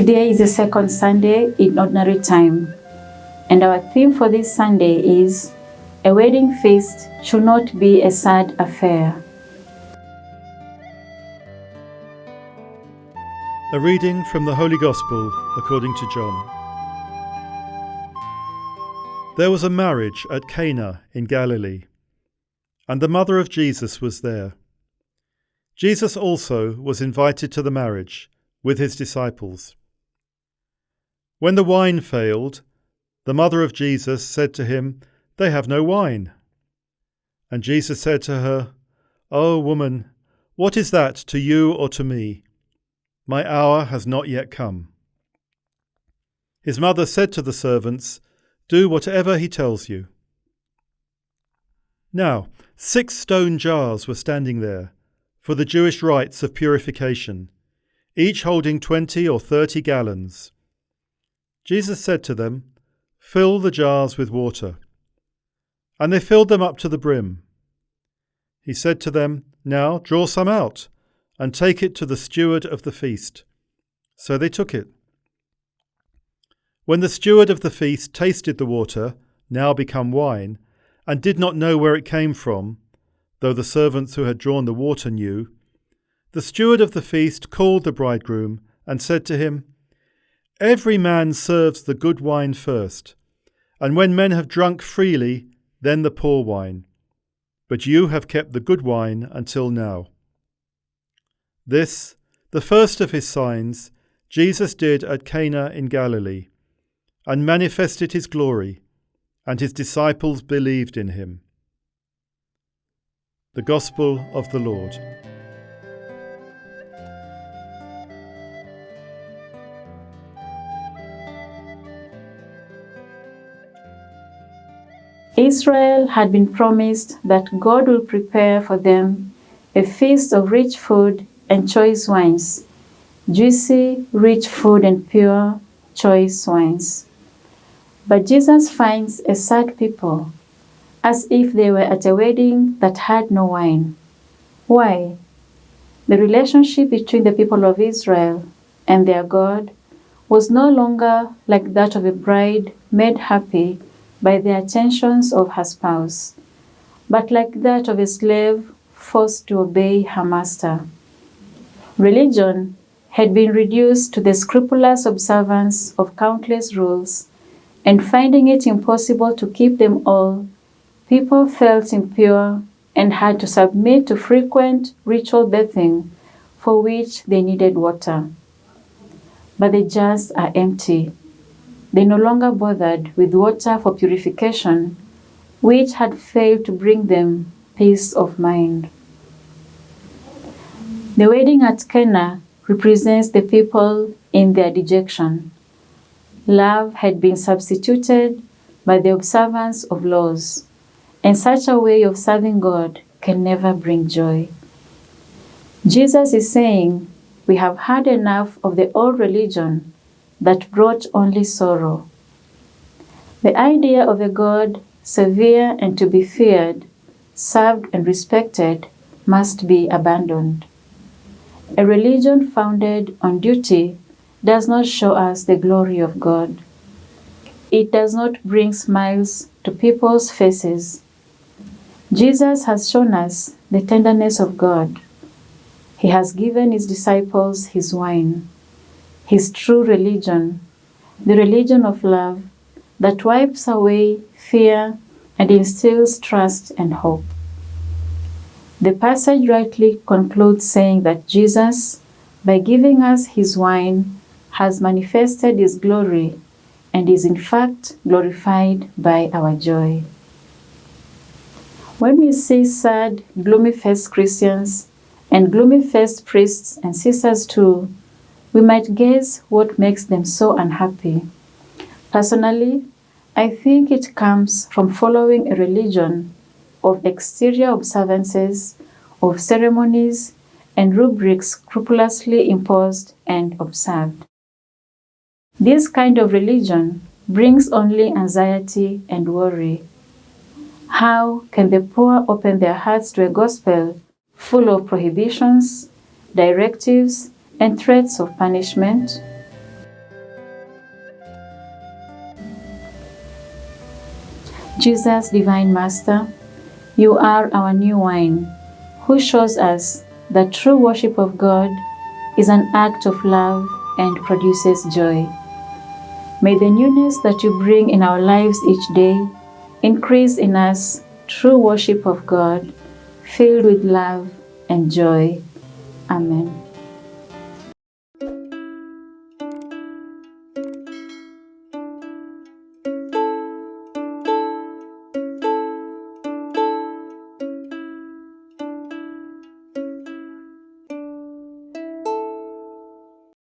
Today is the second Sunday in Ordinary Time, and our theme for this Sunday is A Wedding Feast Should Not Be a Sad Affair. A reading from the Holy Gospel according to John. There was a marriage at Cana in Galilee, and the mother of Jesus was there. Jesus also was invited to the marriage with his disciples. When the wine failed, the mother of Jesus said to him, "They have no wine." And Jesus said to her, "O woman, what is that to you or to me? My hour has not yet come." His mother said to the servants, "Do whatever he tells you." Now 6 stone jars were standing there for the Jewish rites of purification, each holding 20 or 30 gallons. Jesus said to them, "Fill the jars with water." And they filled them up to the brim. He said to them, "Now draw some out, and take it to the steward of the feast." So they took it. When the steward of the feast tasted the water, now become wine, and did not know where it came from, though the servants who had drawn the water knew, the steward of the feast called the bridegroom and said to him, "Every man serves the good wine first, and when men have drunk freely, then the poor wine. But you have kept the good wine until now." This, the first of his signs, Jesus did at Cana in Galilee, and manifested his glory, and his disciples believed in him. The Gospel of the Lord. Israel had been promised that God will prepare for them a feast of rich food and choice wines, juicy, rich food and pure, choice wines. But Jesus finds a sad people, as if they were at a wedding that had no wine. Why? The relationship between the people of Israel and their God was no longer like that of a bride made happy by the attentions of her spouse, but like that of a slave forced to obey her master. Religion had been reduced to the scrupulous observance of countless rules, and finding it impossible to keep them all, people felt impure and had to submit to frequent ritual bathing for which they needed water. But the jars are empty. They no longer bothered with water for purification, which had failed to bring them peace of mind. The wedding at Cana represents the people in their dejection. Love had been substituted by the observance of laws, and such a way of serving God can never bring joy. Jesus is saying, we have had enough of the old religion that brought only sorrow. The idea of a God severe and to be feared, served and respected must be abandoned. A religion founded on duty does not show us the glory of God. It does not bring smiles to people's faces. Jesus has shown us the tenderness of God. He has given his disciples his wine, his true religion, the religion of love that wipes away fear and instills trust and hope. The passage rightly concludes saying that Jesus, by giving us his wine, has manifested his glory and is in fact glorified by our joy. When we see sad, gloomy-faced Christians and gloomy-faced priests and sisters too, we might guess what makes them so unhappy. Personally, I think it comes from following a religion of exterior observances, of ceremonies, and rubrics scrupulously imposed and observed. This kind of religion brings only anxiety and worry. How can the poor open their hearts to a gospel full of prohibitions, directives, and threats of punishment? Jesus, Divine Master, you are our new wine, who shows us that true worship of God is an act of love and produces joy. May the newness that you bring in our lives each day increase in us true worship of God, filled with love and joy. Amen.